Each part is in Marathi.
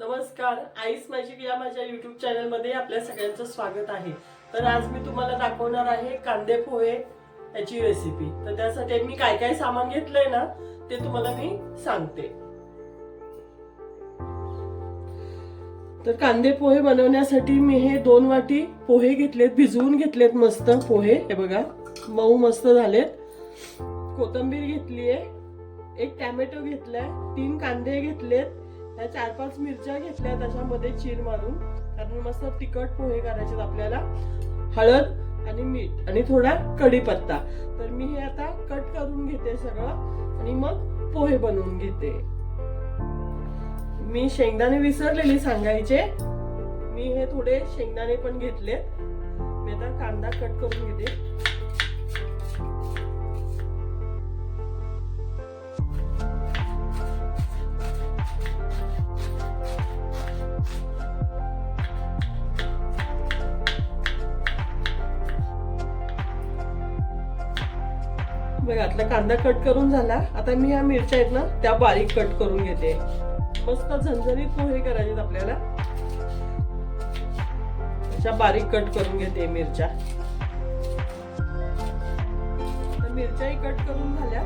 नमस्कार, आईस मॅजिक या माझ्या यूट्यूब चॅनलमध्ये आपल्या सगळ्यांचं स्वागत आहे। तर आज मी तुम्हाला दाखवणार आहे कांदे पोहे याची रेसिपी। तर त्यासाठी मी काय काय सामान घेतलंय ना ते तुम्हाला मी सांगते। तर कांदे पोहे बनवण्यासाठी मी हे 2 वाटी पोहे घेतलेत, भिजवून घेतलेत मस्त पोहे। हे बघा मऊ मस्त झालेत। कोथिंबीर घेतलीये, 1 टोमॅटो घेतलाय, 3 कांदे घेतलेत, 4-5 मिरच्या घेतल्या त्याच्यामध्ये चीर मारून, कारण मस्त तिखट पोहे करायचे आपल्याला। हळद आणि मीठ आणि थोडा कढीपत्ता। तर मी हे आता कट करून घेते सगळं आणि मग पोहे बनवून घेते। मी शेंगदाणे विसरलेली सांगायचे, मी हे थोडे शेंगदाणे पण घेतले। मी आता कांदा कट करून घेते। बघा आता कांदा कट करून झाला। आता मी ह्या मिरच्या आहेत ना त्या बारीक कट करून घेते। मस्त झणझणीत पोहे करायचे आपल्याला, अशा बारीक कट करून घेते मिरच्या। तर मिरच्याही कट करून झाल्या।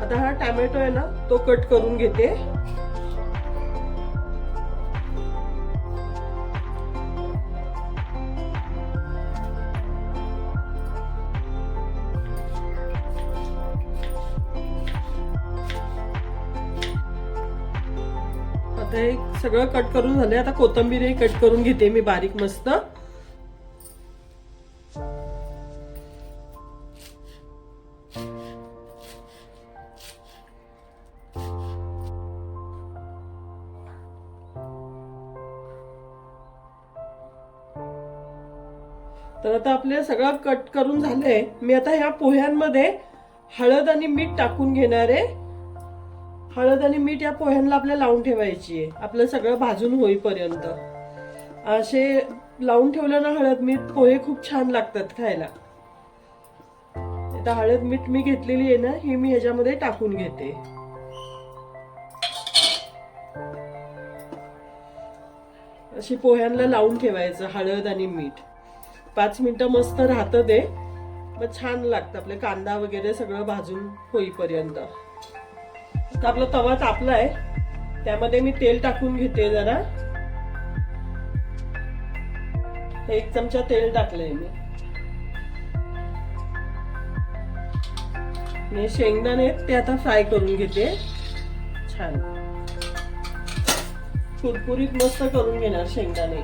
आता हा टोमॅटो आहे ना तो कट करून घेते। आता हे सगळं कट करून झाले। आता कोथिंबीरही कट करून घेते मी बारीक मस्त। तर आता आपले सगळं कट करून झालंय। मी आता ह्या पोह्यांमध्ये हळद आणि मीठ टाकून घेणार आहे। हळद आणि मीठ या पोह्यांना आपल्याला लावून ठेवायची आहे, आपलं सगळं भाजून होईपर्यंत। असे लावून ठेवलं ना हळद मीठ, पोहे खूप छान लागतात खायला। आता हळद मीठ मी घेतलेली आहे ना ही मी ह्याच्यामध्ये टाकून घेते। अशी पोह्यांना लावून ठेवायचं हळद आणि मीठ। 5 मिनिटं मस्त राहतं ते, मग छान लागतं आपले कांदा वगैरे सगळं भाजून होईपर्यंत। आता आपला तवा तापलाय, त्यामध्ये मी तेल टाकून घेते जरा। 1 चमचा तेल टाकलंय मी। शेंगदाणे ते आता फ्राय करून घेते छान, कुरकुरीत मस्त करून घेणार शेंगदाणे।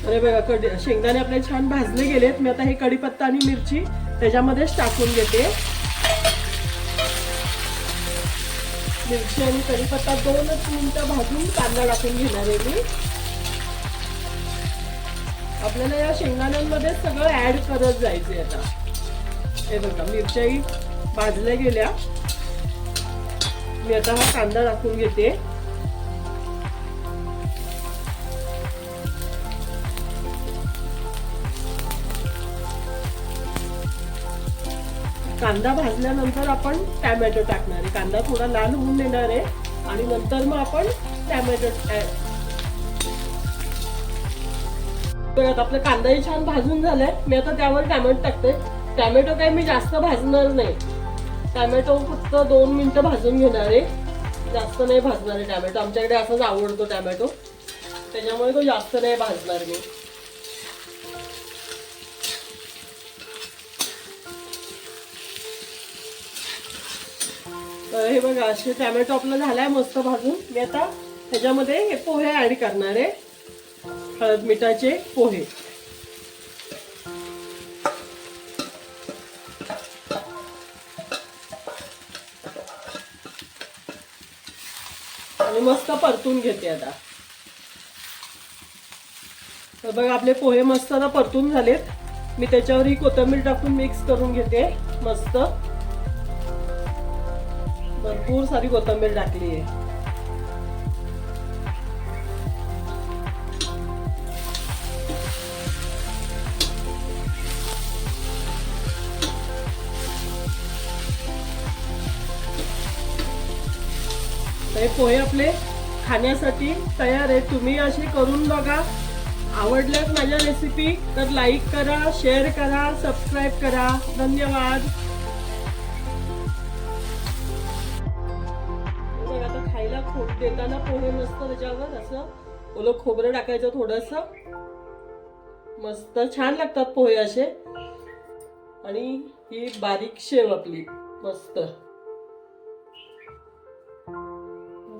अरे बघा शेंगदाणे आपले छान भाजले गेलेत। मी आता हे कढीपत्ता आणि मिरची त्याच्यामध्येच टाकून घेते। मिरची आणि कढीपत्ता 2 मिनिटं भाजून कांदा टाकून घेणार आहे मी। आपल्याला या शेंगदाण्यांमध्ये सगळं ऍड करत जायचंय आता। हे बघा मिरच्याही भाजल्या गेल्या। मी आता हा कांदा टाकून घेते। कांदा भाजल्यानंतर आपण टोमॅटो टाकणार आहे। कांदा थोडा लाल होऊन देणार आहे आणि नंतर मग आपण टोमॅटो बघा आपला कांदाही छान भाजून झालाय। मी आता त्यावर टोमॅटो टाकते। टोमॅटो काही मी जास्त भाजणार नाही, टोमॅटो फक्त 2 मिनिटं भाजून घेणार आहे, जास्त नाही भाजणार आहे टोमॅटो। आमच्याकडे असाच आवडतो टोमॅटो, त्याच्यामुळे तो जास्त नाही भाजणार मी। तर हे बघा असे टोमॅटो आपला झालाय मस्त भाजून। मी आता ह्याच्यामध्ये हे पोहे ऍड करणार आहे, हळद मिठाचे पोहे। आणि मस्त परतून घेते आता। तर बघा आपले पोहे मस्त आता परतून झालेत। मी त्याच्यावर ही कोथिंबीर टाकून मिक्स करून घेते मस्त। भरपूर सारी कोथिंबीर टाकली आहे। हे पोहे आपले खाण्यासाठी तयार आहेत. तुम्ही अशी करून बघा. आवडल्यास माझ्या रेसिपी तर लाईक करा, शेअर करा, सबस्क्राईब करा. धन्यवाद. बघा आता खायला देताना पोहे मस्त त्याच्यावर असं ओलं खोबरं टाकायचं थोडस. मस्त छान लागतात पोहे असे. आणि ही बारीक शेव आपली मस्त,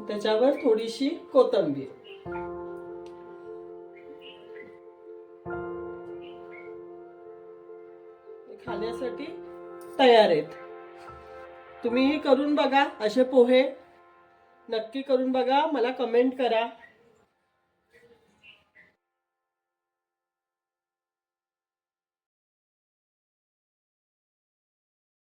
त्याच्यावर थोडीशी कोथिंबीर. खाण्यासाठी तयार आहेत. तुम्हीही करून बघा असे पोहे. नक्की करून बघा, मला कमेंट करा.